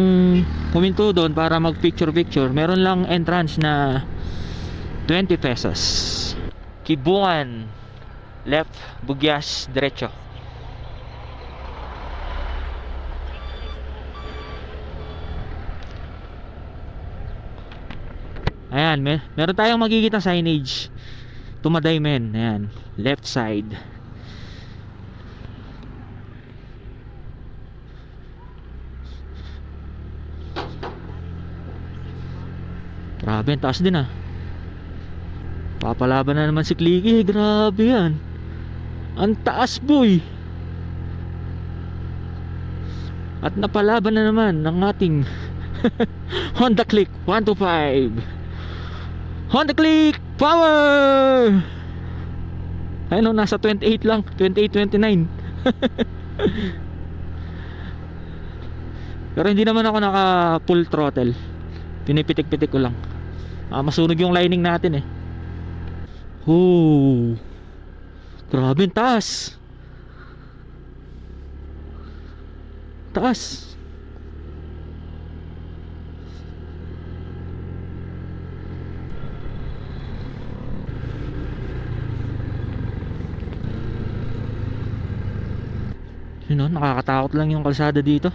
puminto doon para mag picture. Meron lang entrance na 20 pesos. Kibungan left, Bugyas diretso. Ayan, meron tayong makikita signage. Tumadaymen. Ayan, left side. Grabe, ang taas din Papalaban na naman si Clicky. Grabe yan. Ang taas boy. At napalaban na naman ng ating Honda Click 125. Honda Click Power. Ayun nasa 28 lang. 28-29. Pero hindi naman ako naka full throttle. Pinipitik-pitik ko lang. Masunog yung lining natin grabe, taas. Taas. Nakakatakot lang yung kalsada dito.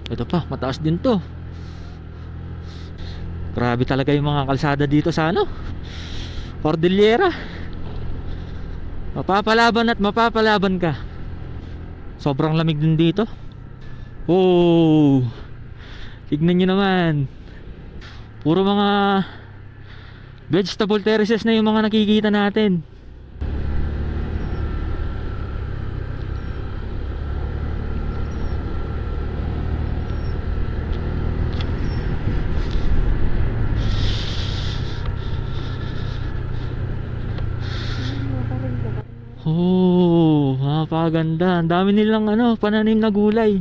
Ito pa, mataas din to. Grabe talaga yung mga kalsada dito sa Cordillera. Mapapalaban at mapapalaban ka. Sobrang lamig din dito. Tignan nyo naman. Puro mga vegetable terraces na yung mga nakikita natin. Napakaganda. Ang dami nilang pananim na gulay.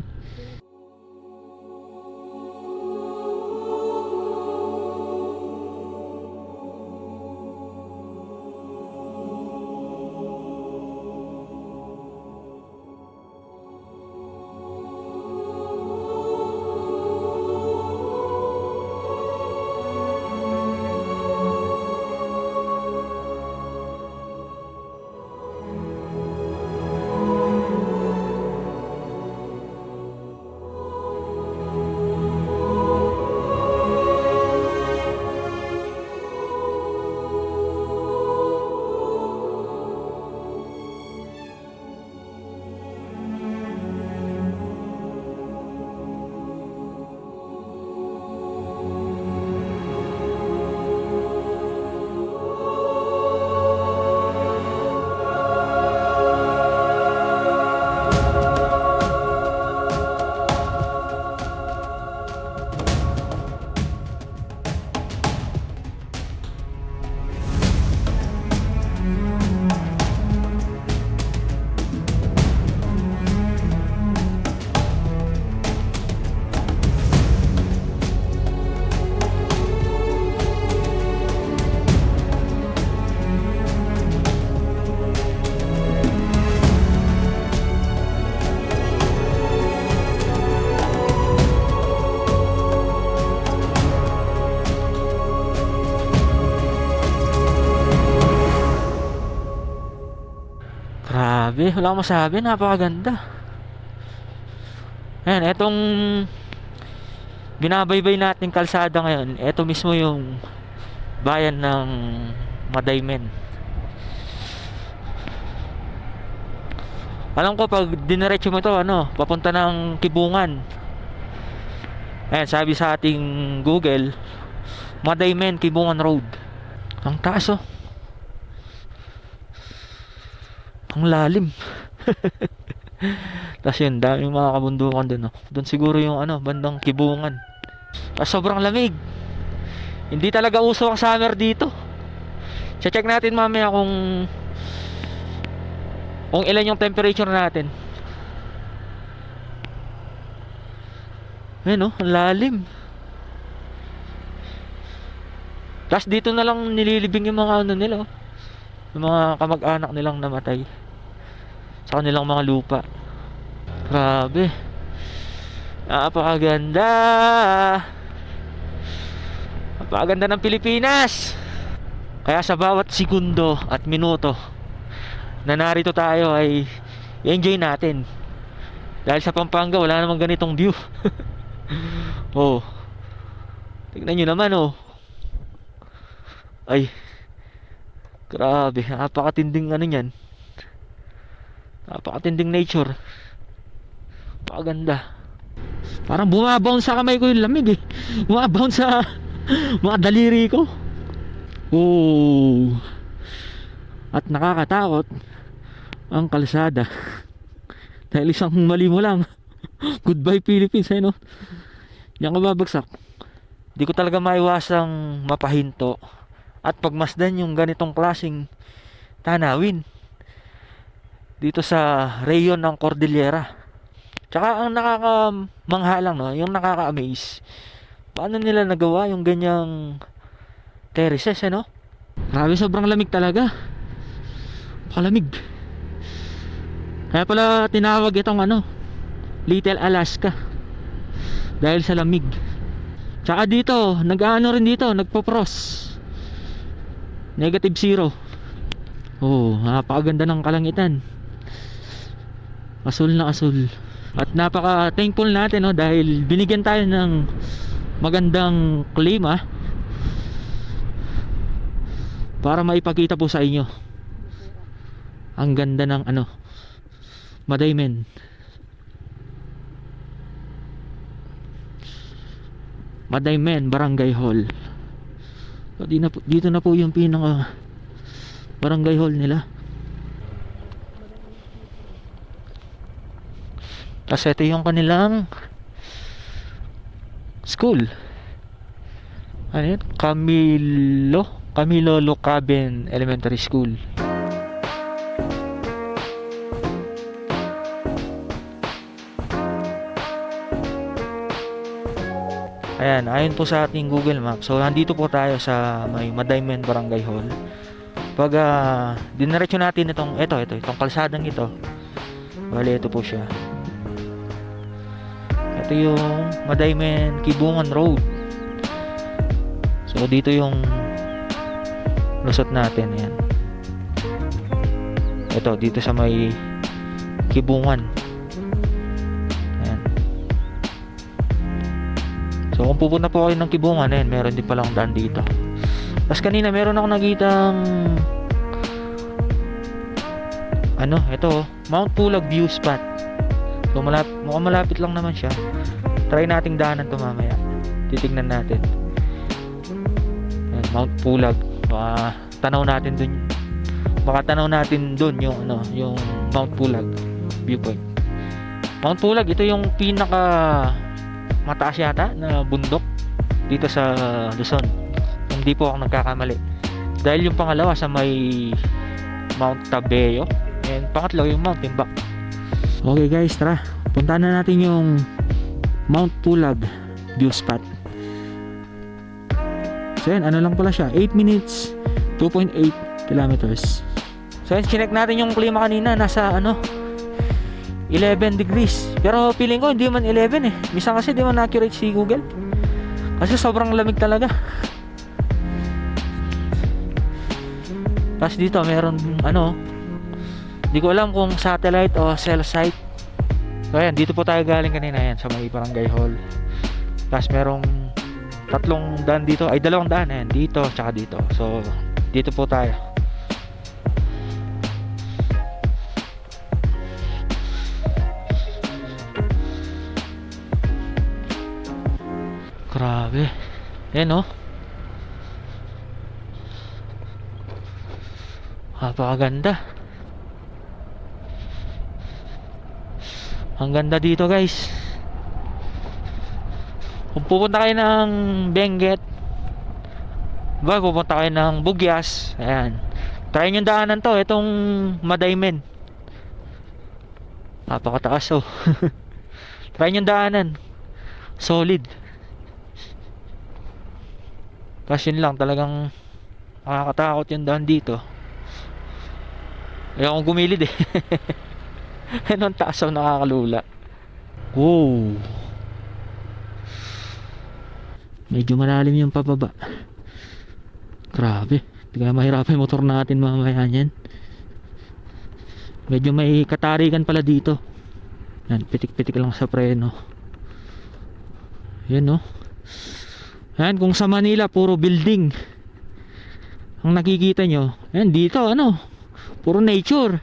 Grabe, wala akong masabi, napakaganda. Ayan, etong binabaybay natin kalsada ngayon, eto mismo yung bayan ng Madaymen. Alam ko pag diniretso mo to, papunta ng Kibungan. Ayan, sabi sa ating Google, Madaymen, Kibungan Road. Ang taas, oh. Ang lalim. Tapos yun, daming mga kabundukan dun, oh. Doon siguro yung bandang Kibungan. Tapos sobrang lamig. Hindi talaga uso ang summer dito. Check natin mamaya kung ilan yung temperature natin. Ayun, ang lalim. Tapos dito na lang nililibing yung mga nila, oh. Yung mga kamag-anak nilang namatay sa kanilang mga lupa. Grabe. Napakaganda. Napakaganda ng Pilipinas. Kaya sa bawat segundo at minuto na narito tayo ay enjoy natin. Dahil sa Pampanga wala namang ganitong view. Oh. Tignan nyo naman, oh. Ay. Grabe, napakatinding niyan. Napakatinding nature. Napakaganda. Parang bumabounce sa kamay ko yung lamig, eh. Bumabounce sa mga daliri ko. Oh. At nakakatakot ang kalsada. Dahil isang mali mo lang, goodbye Philippines, no? Diyan ka babagsak. Di ko talaga maiwasang mapahinto at pagmasdan yung ganitong klaseng tanawin dito sa rehiyon ng Cordillera. Tsaka ang nakakamangha lang, no, yung nakaka-amaze, paano nila nagawa yung ganyang terraces, no? Grabe, sobrang lamig talaga. Palamig. Kaya pala tinawag itong Little Alaska, dahil sa lamig. Tsaka dito, nag-ano rin dito, nagpo-frost. -0. Oh, napakaganda ng kalangitan. Asul na asul. At napaka-thankful natin, no, dahil binigyan tayo ng magandang klima para maipakita po sa inyo ang ganda ng Madaymen. Madaymen Barangay Hall. Dito na po yung pinaka barangay hall nila. Kasi ito yung kanilang school. Ano yun? Camilo Locaben Elementary School. Ayan, ayon po sa ating Google Maps. So, nandito po tayo sa may Madaymen Barangay Hall. Pag diniretso natin itong kalsadang ito. Bali, ito po siya. Ito yung Madaymen Kibungan Road. So, dito yung lusot natin. Ayan. Ito, dito sa may Kibungan. Ayan. So, kung pupunta po kayo ng Kibungan, ayan, meron din palang daan dito. Tapos kanina, meron ako nakitang ito, Mount Pulag View Spot. So, mukhang malapit lang naman siya. Try nating daanan to mamaya. Titignan natin. Ayan, Mount Pulag. Baka tanaw natin dun yung Mount Pulag viewpoint. Mount Pulag, ito yung pinaka mataas yata na bundok dito sa Luzon. Hindi po ako nagkakamali. Dahil yung pangalawa sa may Mount Tabeo, and pangatlo yung Mount Timbak. Okay guys, tara. Punta na natin yung Mount Pulag view spot. So yan, lang pala siya, 8 minutes 2.8 kilometers. So yan, chinek natin yung klima kanina, nasa 11 degrees. Pero feeling ko hindi man 11 eh. Minsan kasi di man accurate si Google. Kasi sobrang lamig talaga. Tapos dito meron di ko alam kung satellite o cell site. So ayan, dito po tayo galing kanina, yan sa may Barangay Hall. Tapos merong tatlong daan dito, ay 2 daan, ayan, dito tsaka dito. So dito po tayo. Grabe. Ayan oh. Napakaganda. Ang ganda dito guys. Kung pupunta kayo ng Benguet, ba pupunta kayo ng Bugyas, ayan, try nyo daanan to, itong Madaymen. Napakataas oh. Try nyo daanan, solid. Kasi yun lang, talagang nakakatakot yung daan dito. Ayaw kong gumilid eh. Ano ang taas, nakakalula. Wow, medyo malalim yung pababa. Grabe, hindi kaya mahirapan yung motor natin mamaya yan. Medyo may katarikan pala dito. Yan, pitik-pitik lang sa preno. Yan no. Yan, kung sa Manila puro building ang nakikita nyo, yan dito ano, puro nature.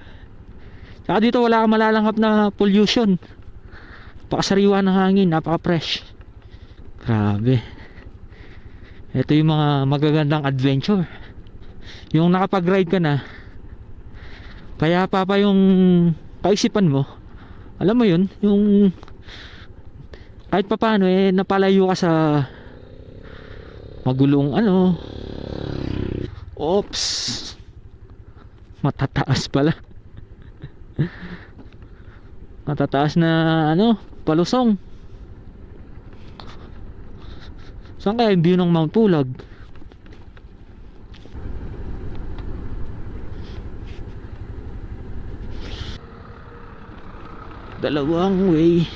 Saka dito wala kang malalanghap na pollution. Napakasariwa ng hangin, napaka-fresh. Grabe. Ito yung mga magagandang adventure. Yung nakapag-ride ka na, kaya pa yung kaisipan mo, alam mo yun, yung kahit pa paano napalayo ka sa magulong ano. Oops, matataas pala. Matataas na ano, palusong. Saan kaya yung view ng Mount Pulag? Dalawang way,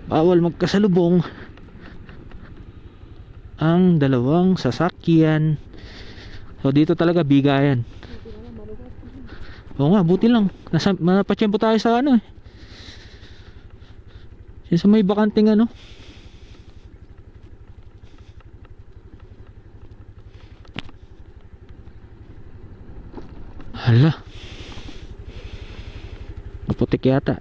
bawal magkasalubong ang dalawang sasakyan. So dito talaga bigayan. Oo nga, buti lang napatsyempo tayo sa ano yung sa may bakanting ano. Hala, maputik yata.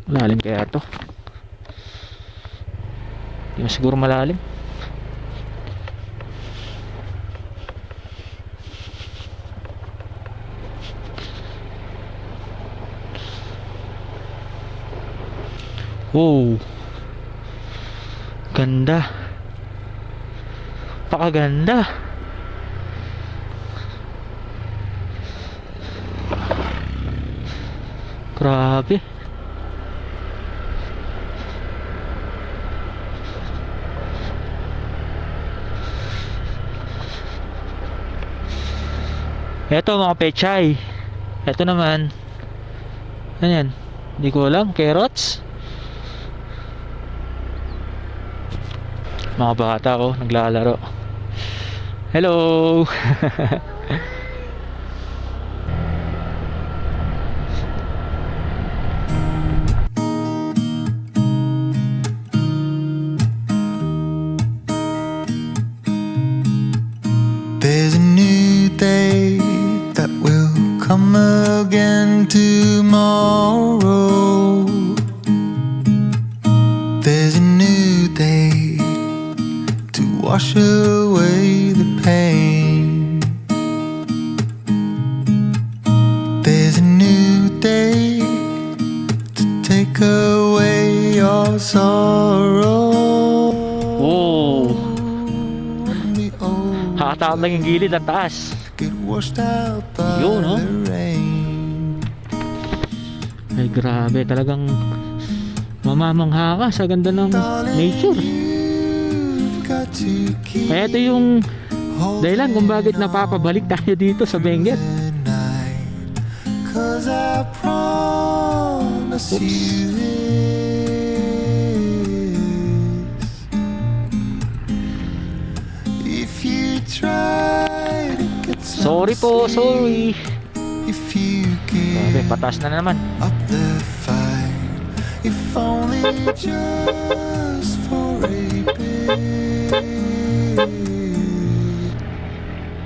Malalim kaya to? Hindi mo siguro malalim. Wow, ganda, pakaganda. Grabe. Eto mga pechay. Eto naman, ano yan? Hindi ko alam, carrots. Mga bata ko naglalaro. Hello. There's a new day that will come again tomorrow. There's a new day to wash away the pain. There's a new day to take away your sorrow. Oh, And the old nakataon lang yung gilid ang taas. get washed out by Yun, no? the rain. Ay grabe, talagang mamamangha ka sa ganda ng nature. You've got to keep Kaya ito yung dahilan kung bakit napapabalik tayo dito sa Benguet. the night, 'cause I promise you this. If you try to get some Sorry po, sleep, sorry. if you Grabe, give patas na naman. up the fight, if only just for a bit.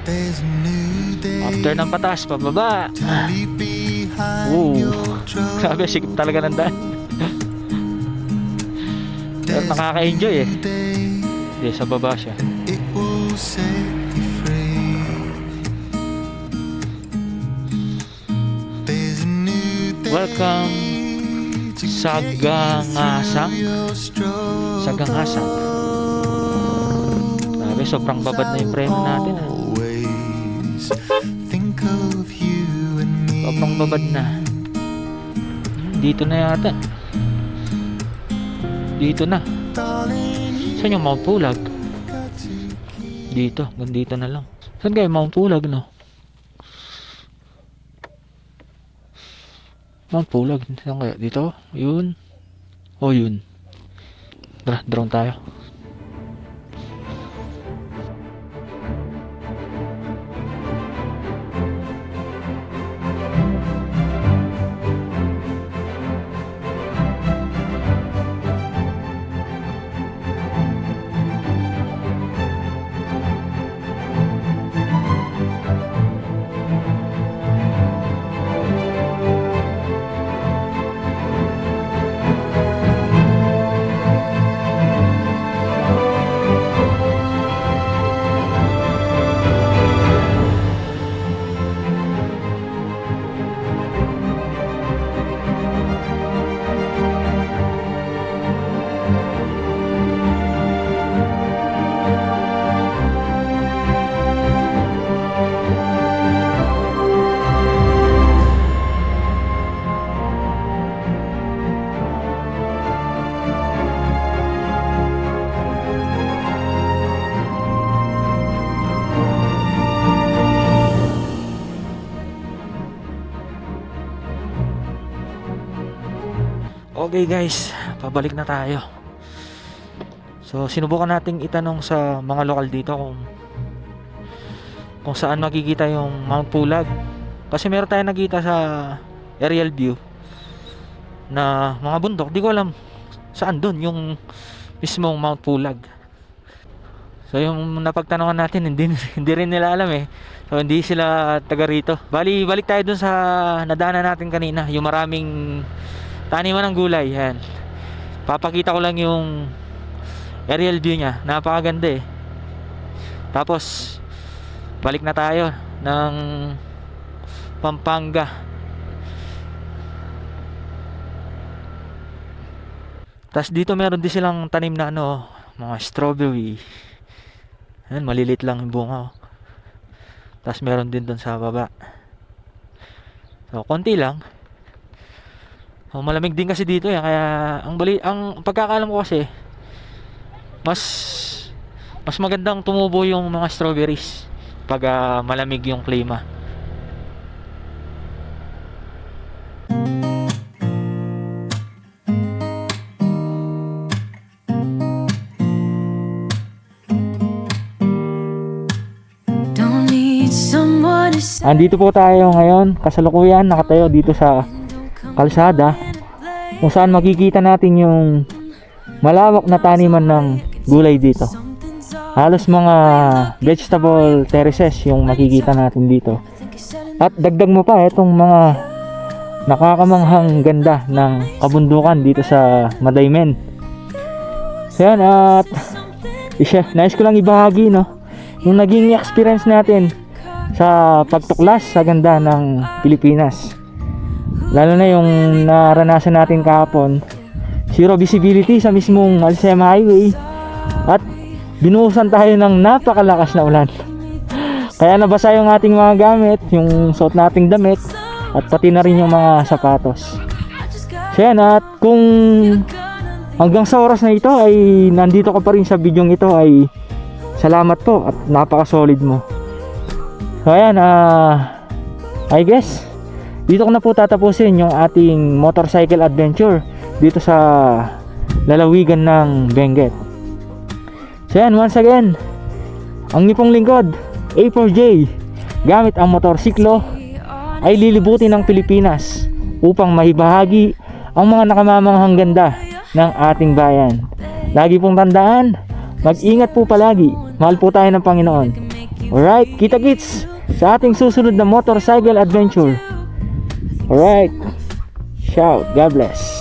There's a new day After ng patas, pababa. to leave behind Wow. your trouble. Grabe, sikip talaga ng daan. Pero nakaka-enjoy eh. Hindi, sa baba siya. It will set you free. There's a new day Welcome to sa get you Gangasang. through your struggle. Sa Gangasang. Grabe, sobrang babad na yung preno natin ah. Always think of you and me. Sobrang babad na. Dito na yata. Dito na. Darling, Saan yung Mount Pulag? got to keep Dito, dito na lang. Saan kayo Mount Pulag, no? Mount Pulag, saan kaya? Dito? Yun. O yun. Tara, drone tayo. Okay guys, pabalik na tayo. So sinubukan nating itanong sa mga lokal dito kung saan makikita yung Mount Pulag. Kasi meron tayong nakita sa aerial view na mga bundok. Di ko alam saan doon yung mismong Mount Pulag. So yung napagtanungan natin hindi rin nila alam eh. So hindi sila taga rito. Balik tayo dun sa nadaanan natin kanina, yung maraming taniman ng gulay. Yan. Papakita ko lang yung aerial view niya. Napakaganda eh. Tapos balik na tayo ng Pampanga. Tapos dito meron din silang tanim na mga strawberry. Yan, malilit lang yung bunga. Tapos meron din doon sa baba. So konti lang. So, malamig din kasi dito kaya ang pagkakaalam ko kasi mas magandang tumubo yung mga strawberries pag malamig yung klima. Don't need someone to say Andito po tayo ngayon, kasalukuyan nakatayo dito sa kalsada kung saan makikita natin yung malawak na taniman ng gulay dito. Halos mga vegetable terraces yung makikita natin dito. At dagdag mo pa itong mga nakakamanghang ganda ng kabundukan dito sa Madaymen. So yan, at nais ko lang ibahagi yung naging experience natin sa pagtuklas sa ganda ng Pilipinas. Lalo na yung naranasan natin kahapon, zero visibility sa mismong Alsema Highway at binuhusan tayo ng napakalakas na ulan. Kaya nabasa yung ating mga gamit, yung suot nating damit at pati na rin yung mga sapatos. So yan, at kung hanggang sa oras na ito ay nandito ka pa rin sa bidyong ito ay salamat po at napaka-solid mo. So ayan, I guess dito ko na po tatapusin yung ating motorcycle adventure dito sa lalawigan ng Benguet. So yan, once again, ang nipong lingkod, A4J, gamit ang motorsiklo ay lilibutin ng Pilipinas upang maibahagi ang mga nakamamanghang ganda ng ating bayan. Lagi pong tandaan, mag-ingat po palagi. Mahal po tayo ng Panginoon. Alright, kita-kits sa ating susunod na motorcycle adventure. Alright, shout, God bless.